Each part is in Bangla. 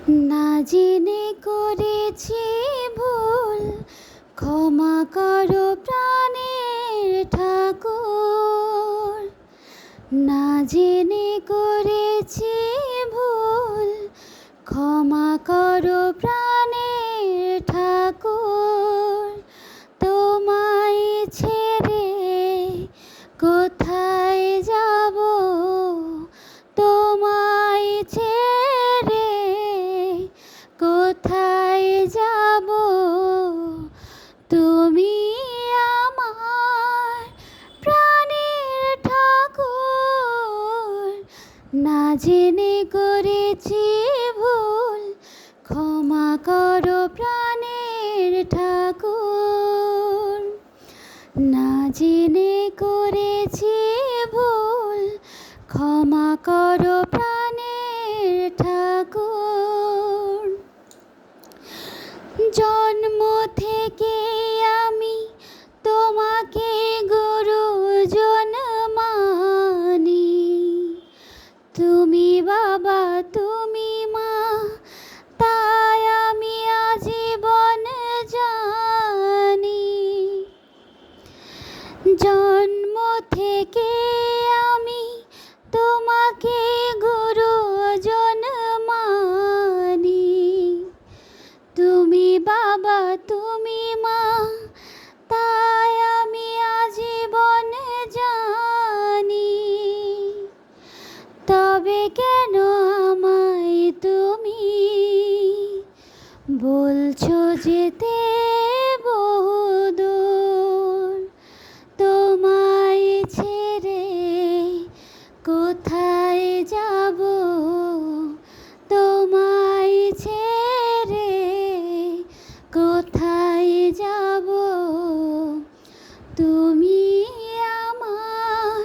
না জেনে করেছি ভুল, ক্ষমা করো প্রাণের ঠাকুর। না জেনে করেছি ভুল, ক্ষমা করো প্রাণের ঠাকুর। তোমায় ছেড়ে কোথায় যাব, তোমায় ছেড়ে কোথায় যাব, তুমি আমার প্রাণের ঠাকুর। না জেনে করেছি ভুল, ক্ষমা করো প্রাণের ঠাকুর। না জেনে করেছি ভুল, ক্ষমা করো প্রাণের ঠাকুর। জন্ম থেকে আমি তোমাকে গুরুজন মানি, তুমি বাবা তুমি মা, তাই আমি আজীবন জানি। জন্ম থেকে আমি তোমাকে গুরুজন মানি, তুমি বাবা তুমি মা, তাই আমি আজীবন জানি। তবে কেন আমায় তুমি বলছো যেতে বহুদূর, তোমায় ছেড়ে কোথায় যাব, তোমায় ছেড়ে কোথায় যাব, তুমি আমার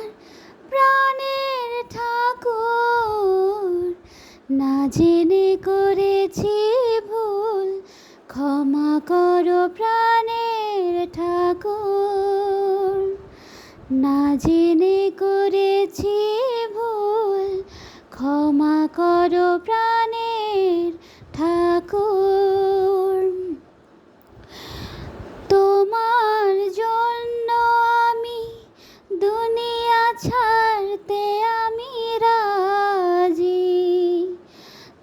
প্রাণের ঠাকুর। না জেনে করেছি ভুল, ক্ষমা করো প্রাণের ঠাকুর। না জেনে করেছি ভুল, ক্ষমা করো প্রাণের ঠাকুর। তোমার জন্য আমি দুনিয়া ছাড়তে আমি রাজি,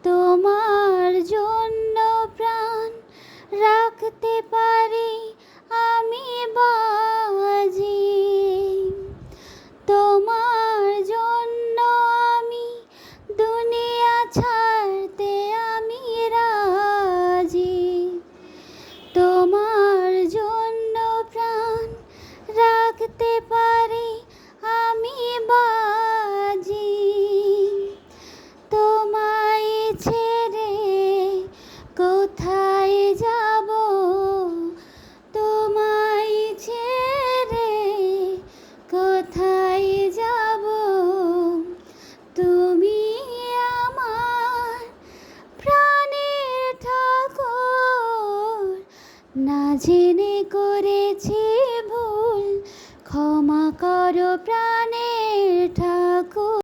তোমার জন্য প্রাণ রাখতে পারি আমি বাজি। তোমার জন্য আমি দুনিয়া ছাড়তে আমি রাজি, তোমার জন্য প্রাণ রাখতে পারি আমি বাজি। তোমায় ছেড়ে কোথায় যাব, তোমায় ছেড়ে কোথায় যাব, তুমি আমার প্রাণের ঠাকুর। না জেনে